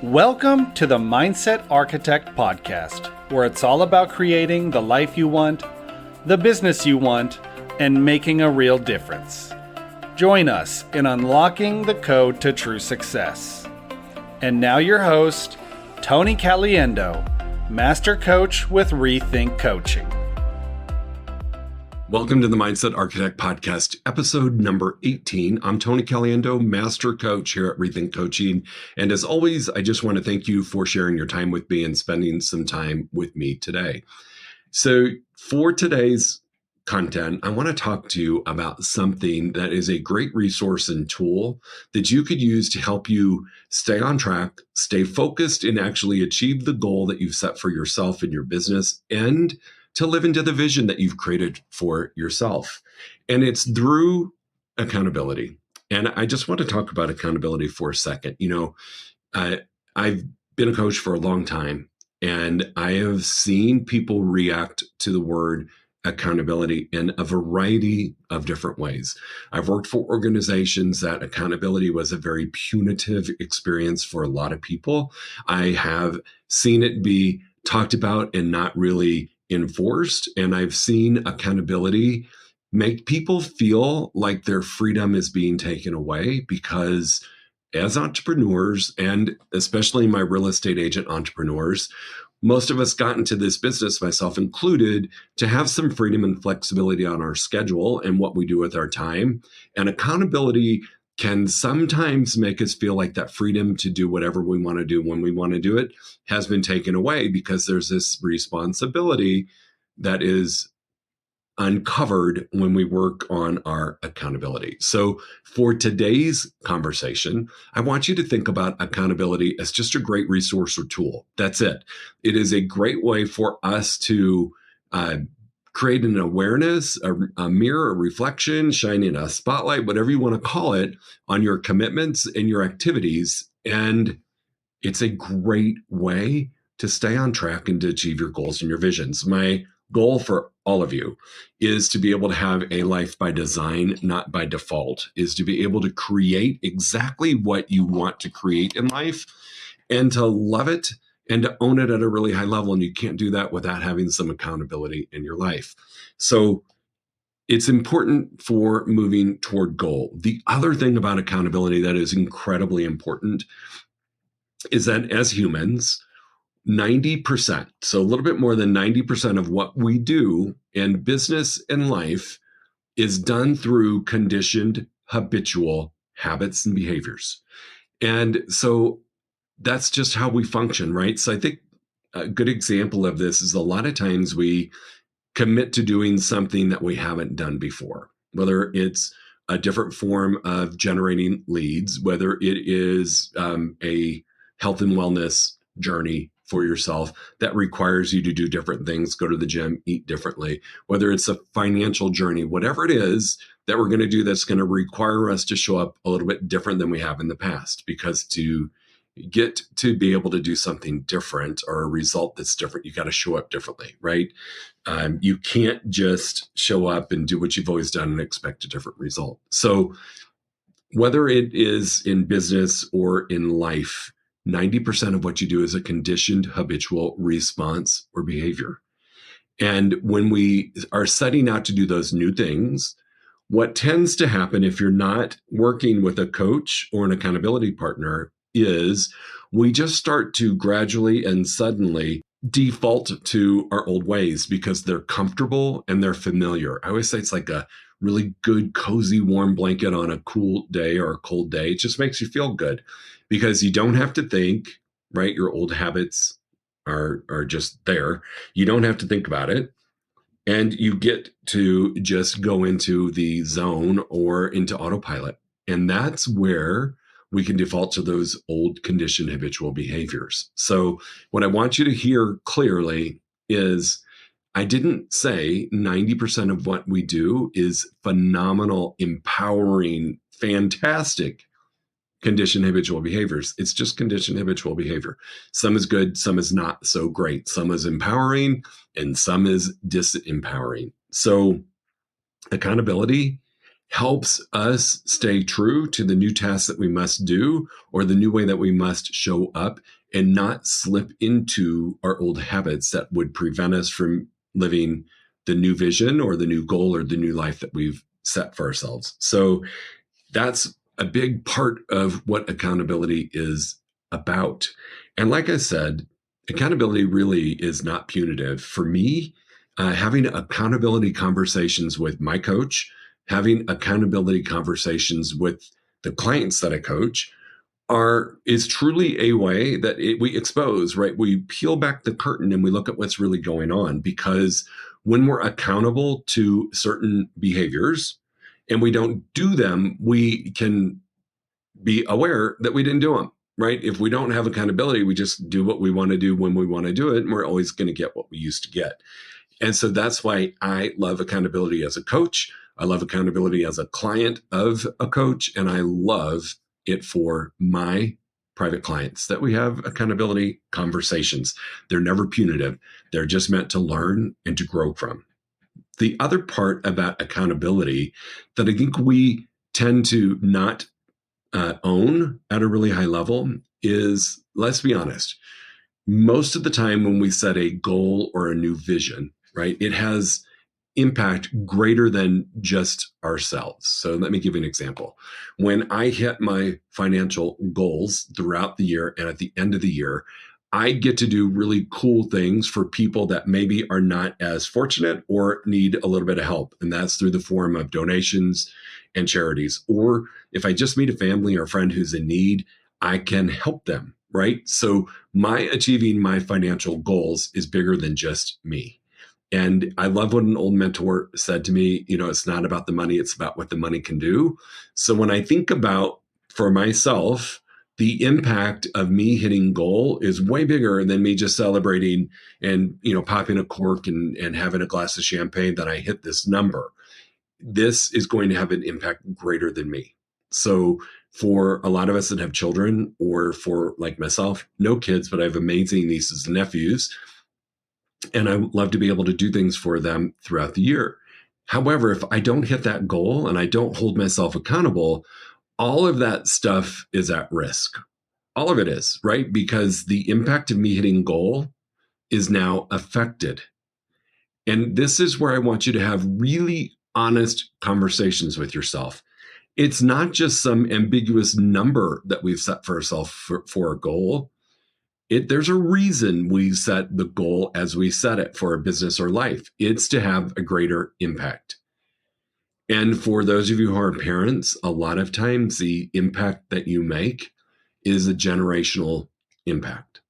Welcome to the Mindset Architect Podcast, where it's all about creating the life you want, the business you want, and making a real difference. Join us in unlocking the code to true success. And now your host, Tony Caliendo, Master Coach with Rethink Coaching. Welcome to the Mindset Architect Podcast, episode number 18. I'm Tony Caliendo, Master Coach here at Rethink Coaching. And as always, I just want to thank you for sharing your time with me and spending some time with me today. So for today's content, I want to talk to you about something that is a great resource and tool that you could use to help you stay on track, stay focused, and actually achieve the goal that you've set for yourself and your business, and to live into the vision that you've created for yourself. And it's through accountability. And I just want to talk about accountability for a second. I've been a coach for a long time, and I have seen people react to the word accountability in a variety of different ways. I've worked for organizations that accountability was a very punitive experience for a lot of people. I have seen it be talked about and not really enforced. And I've seen accountability make people feel like their freedom is being taken away because as entrepreneurs, and especially my real estate agent entrepreneurs, most of us got into this business, myself included, to have some freedom and flexibility on our schedule and what we do with our time. And accountability can sometimes make us feel like that freedom to do whatever we want to do when we want to do it has been taken away because there's this responsibility that is uncovered when we work on our accountability. So for today's conversation, I want you to think about accountability as just a great resource or tool. That's it. It is a great way for us to create an awareness, a mirror, a reflection, shining a spotlight, whatever you want to call it, on your commitments and your activities. And it's a great way to stay on track and to achieve your goals and your visions. My goal for all of you is to be able to have a life by design, not by default, is to be able to create exactly what you want to create in life and to love it and to own it at a really high level. And you can't do that without having some accountability in your life. So it's important for moving toward goal. The other thing about accountability that is incredibly important is that as humans, 90%, so a little bit more than 90% of what we do in business and life is done through conditioned habitual habits and behaviors. And so that's just how we function, right? So I think a good example of this is a lot of times we commit to doing something that we haven't done before, whether it's a different form of generating leads, whether it is a health and wellness journey for yourself that requires you to do different things, go to the gym, eat differently, whether it's a financial journey, whatever it is that we're going to do that's going to require us to show up a little bit different than we have in the past, because to get to be able to do something different or a result that's different, you got to show up differently, right? You can't just show up and do what you've always done and expect a different result. So whether it is in business or in life, 90% of what you do is a conditioned habitual response or behavior. And when we are setting out to do those new things, what tends to happen if you're not working with a coach or an accountability partner is we just start to gradually and suddenly default to our old ways because they're comfortable and they're familiar. I always say it's like a really good, cozy, warm blanket on a cool day or a cold day. It just makes you feel good because you don't have to think, right? Your old habits are just there. You don't have to think about it. And you get to just go into the zone or into autopilot. And that's where we can default to those old conditioned habitual behaviors. So what I want you to hear clearly is I didn't say 90% of what we do is phenomenal, empowering, fantastic conditioned habitual behaviors. It's just conditioned habitual behavior. Some is good, some is not so great. Some is empowering and some is disempowering. So accountability helps us stay true to the new tasks that we must do or the new way that we must show up and not slip into our old habits that would prevent us from living the new vision or the new goal or the new life that we've set for ourselves. So that's a big part of what accountability is about. And like I said, accountability really is not punitive. For me, having accountability conversations with my coach, having accountability conversations with the clients that I coach is truly a way that we expose, right? We peel back the curtain and we look at what's really going on, because when we're accountable to certain behaviors and we don't do them, we can be aware that we didn't do them, right? If we don't have accountability, we just do what we want to do when we want to do it, and we're always going to get what we used to get. And so that's why I love accountability as a coach. I love accountability as a client of a coach, and I love it for my private clients that we have accountability conversations. They're never punitive. They're just meant to learn and to grow from. The other part about accountability that I think we tend to not own at a really high level is, let's be honest, most of the time when we set a goal or a new vision, right, it has impact greater than just ourselves. So let me give you an example. When I hit my financial goals throughout the year and at the end of the year, I get to do really cool things for people that maybe are not as fortunate or need a little bit of help. And that's through the form of donations and charities. Or if I just meet a family or a friend who's in need, I can help them, right? So my achieving my financial goals is bigger than just me. And I love what an old mentor said to me, it's not about the money, it's about what the money can do. So when I think about, for myself, the impact of me hitting goal is way bigger than me just celebrating and, popping a cork and having a glass of champagne that I hit this number. This is going to have an impact greater than me. So for a lot of us that have children, or for like myself, no kids, but I have amazing nieces and nephews, and I love to be able to do things for them throughout the year. However, if I don't hit that goal and I don't hold myself accountable, all of that stuff is at risk. All of it is, right? Because the impact of me hitting goal is now affected. And this is where I want you to have really honest conversations with yourself. It's not just some ambiguous number that we've set for ourselves for a goal. There's a reason we set the goal as we set it for a business or life. It's to have a greater impact. And for those of you who are parents, a lot of times the impact that you make is a generational impact.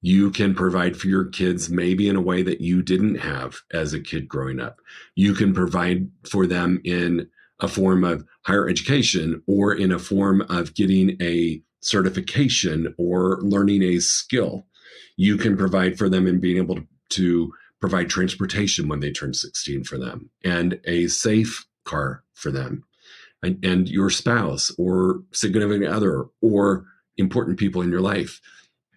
You can provide for your kids maybe in a way that you didn't have as a kid growing up. You can provide for them in a form of higher education, or in a form of getting a certification or learning a skill. You can provide for them in being able to provide transportation when they turn 16 for them, and a safe car for them, and your spouse or significant other or important people in your life.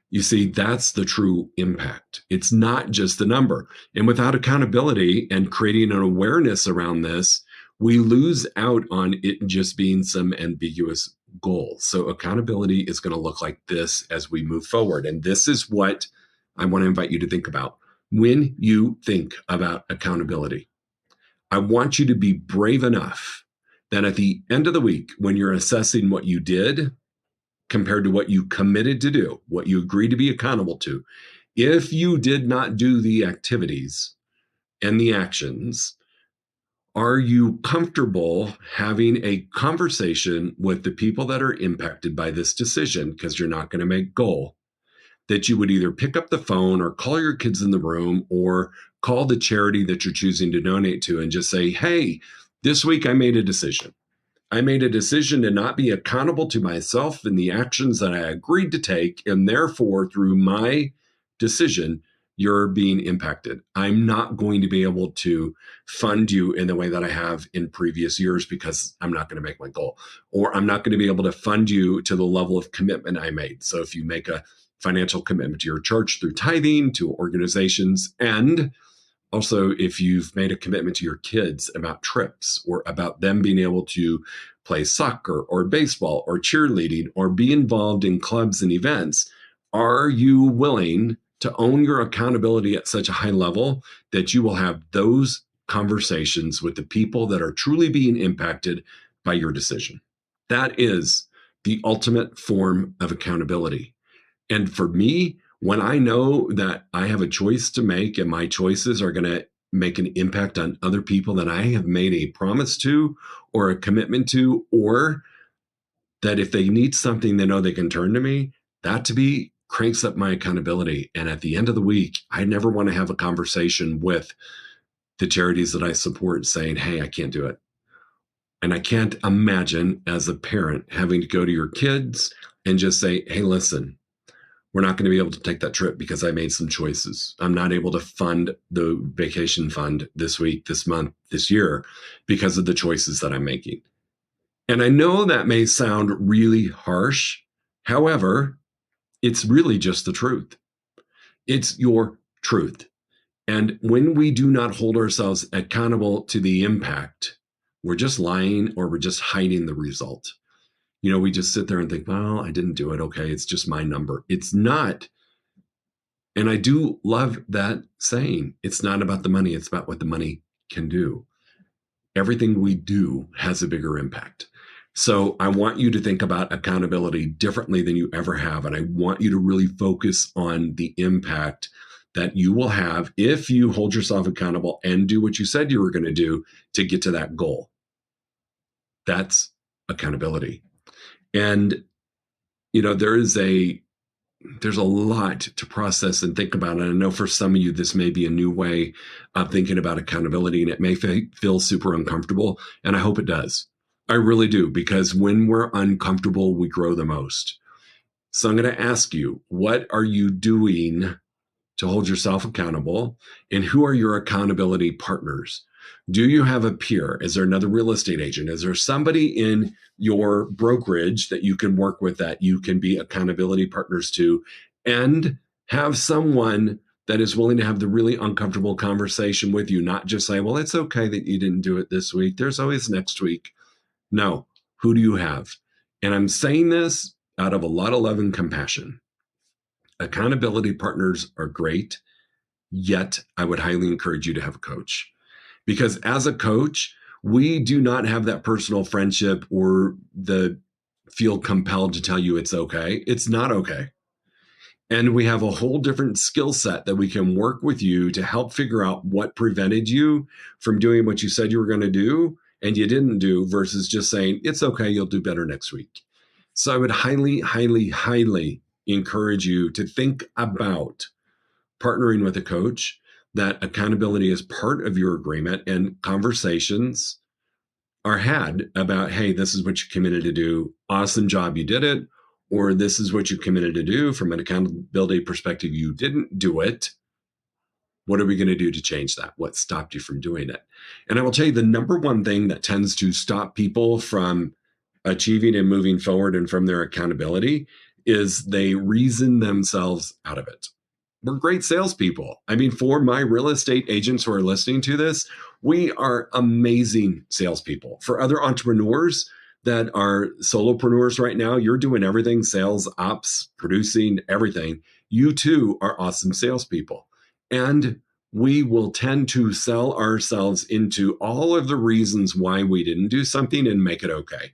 You see, that's the true impact. It's not just the number. And without accountability and creating an awareness around this, we lose out on it just being some ambiguous goal. So accountability is going to look like this as we move forward. And this is what I want to invite you to think about. When you think about accountability, I want you to be brave enough that at the end of the week, when you're assessing what you did compared to what you committed to do, what you agreed to be accountable to, if you did not do the activities and the actions, are you comfortable having a conversation with the people that are impacted by this decision, because you're not going to make goal, that you would either pick up the phone or call your kids in the room or call the charity that you're choosing to donate to and just say, hey, this week I made a decision. I made a decision to not be accountable to myself and the actions that I agreed to take. And therefore, through my decision, you're being impacted. I'm not going to be able to fund you in the way that I have in previous years because I'm not going to make my goal, or I'm not going to be able to fund you to the level of commitment I made. So if you make a financial commitment to your church through tithing, to organizations, and Also, if you've made a commitment to your kids about trips or about them being able to play soccer or baseball or cheerleading or be involved in clubs and events, are you willing to own your accountability at such a high level that you will have those conversations with the people that are truly being impacted by your decision? That is the ultimate form of accountability. And for me, when I know that I have a choice to make and my choices are going to make an impact on other people that I have made a promise to or a commitment to, or that if they need something, they know they can turn to me, that to me cranks up my accountability. And at the end of the week, I never want to have a conversation with the charities that I support saying, hey, I can't do it. And I can't imagine as a parent having to go to your kids and just say, hey, listen, we're not going to be able to take that trip because I made some choices. I'm not able to fund the vacation fund this week, this month, this year because of the choices that I'm making. And I know that may sound really harsh. However, it's really just the truth. It's your truth. And when we do not hold ourselves accountable to the impact, we're just lying or we're just hiding the result. We just sit there and think, well, I didn't do it. Okay, it's just my number. It's not. And I do love that saying. It's not about the money. It's about what the money can do. Everything we do has a bigger impact. So I want you to think about accountability differently than you ever have. And I want you to really focus on the impact that you will have if you hold yourself accountable and do what you said you were going to do to get to that goal. That's accountability. And, there's a lot to process and think about. And I know for some of you, this may be a new way of thinking about accountability, and it may feel super uncomfortable. And I hope it does. I really do, because when we're uncomfortable, we grow the most. So I'm going to ask you, what are you doing to hold yourself accountable? And who are your accountability partners? Do you have a peer? Is there another real estate agent? Is there somebody in your brokerage that you can work with that you can be accountability partners to, and have someone that is willing to have the really uncomfortable conversation with you, not just say, well, it's okay that you didn't do it this week. There's always next week. No, who do you have? And I'm saying this out of a lot of love and compassion. Accountability partners are great, yet I would highly encourage you to have a coach. Because as a coach, we do not have that personal friendship or feel compelled to tell you it's okay. It's not okay. And we have a whole different skill set that we can work with you to help figure out what prevented you from doing what you said you were going to do and you didn't do, versus just saying, it's okay, you'll do better next week. So I would highly, highly, highly encourage you to think about partnering with a coach, that accountability is part of your agreement, and conversations are had about, hey, this is what you committed to do. Awesome job, you did it. Or this is what you committed to do. From an accountability perspective, you didn't do it. What are we going to do to change that? What stopped you from doing it? And I will tell you, the number one thing that tends to stop people from achieving and moving forward and from their accountability is they reason themselves out of it. We're great salespeople. I mean, for my real estate agents who are listening to this, we are amazing salespeople. For other entrepreneurs that are solopreneurs right now, you're doing everything, sales, ops, producing, everything. You too are awesome salespeople. And we will tend to sell ourselves into all of the reasons why we didn't do something and make it okay.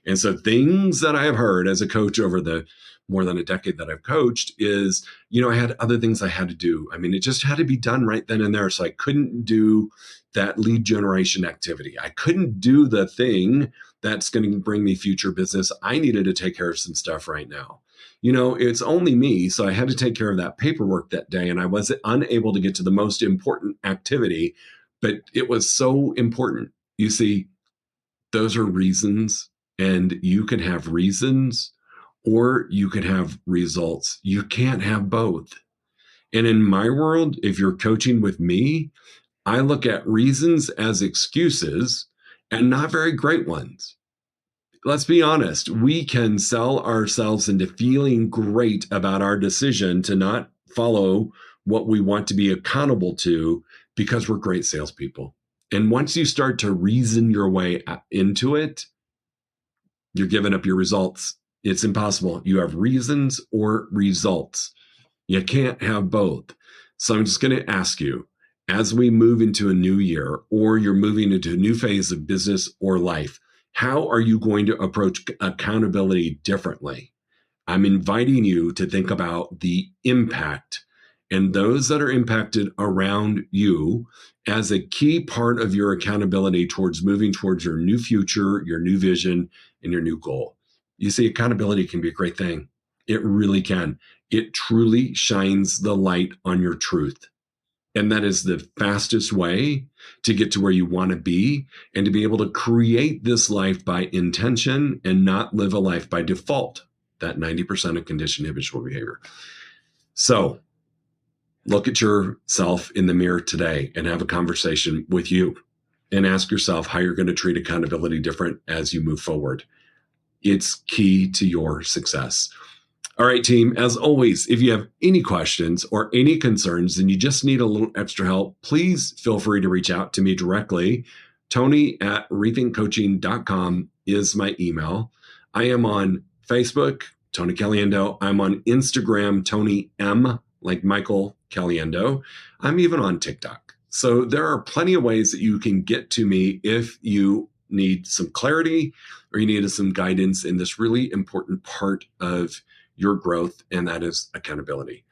And so things that I have heard as a coach over the more than a decade that I've coached is, I had other things I had to do. I mean, it just had to be done right then and there. So I couldn't do that lead generation activity. I couldn't do the thing that's going to bring me future business. I needed to take care of some stuff right now. It's only me. So I had to take care of that paperwork that day, and I was unable to get to the most important activity, but it was so important. You see, those are reasons, and you can have reasons or you could have results. You can't have both. And in my world, if you're coaching with me, I look at reasons as excuses and not very great ones. Let's be honest, we can sell ourselves into feeling great about our decision to not follow what we want to be accountable to because we're great salespeople. And once you start to reason your way into it, you're giving up your results. It's impossible. You have reasons or results. You can't have both. So I'm just going to ask you, as we move into a new year, or you're moving into a new phase of business or life, how are you going to approach accountability differently? I'm inviting you to think about the impact and those that are impacted around you as a key part of your accountability towards moving towards your new future, your new vision, and your new goal. You see, accountability can be a great thing. It really can. It truly shines the light on your truth. And that is the fastest way to get to where you want to be and to be able to create this life by intention and not live a life by default, that 90% of conditioned habitual behavior. So look at yourself in the mirror today and have a conversation with you and ask yourself how you're going to treat accountability different as you move forward. It's key to your success. All right, team, as always, if you have any questions or any concerns and you just need a little extra help, please feel free to reach out to me directly. Tony@rethinkcoaching.com is my email. I am on Facebook, Tony Caliendo. I'm on Instagram, Tony M, like Michael Caliendo. I'm even on TikTok. So there are plenty of ways that you can get to me if you need some clarity or you need some guidance in this really important part of your growth, and that is accountability.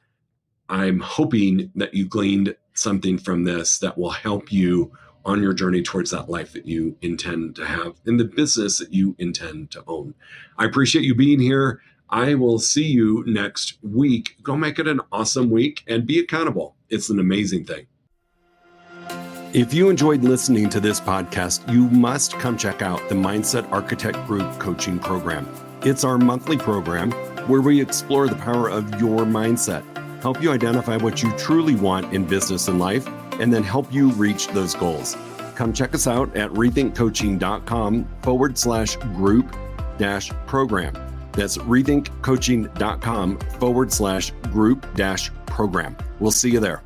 I'm hoping that you gleaned something from this that will help you on your journey towards that life that you intend to have in the business that you intend to own. I appreciate you being here. I will see you next week. Go make it an awesome week and be accountable. It's an amazing thing. If you enjoyed listening to this podcast, you must come check out the Mindset Architect Group Coaching Program. It's our monthly program where we explore the power of your mindset, help you identify what you truly want in business and life, and then help you reach those goals. Come check us out at rethinkcoaching.com/group-program. That's rethinkcoaching.com/group-program. We'll see you there.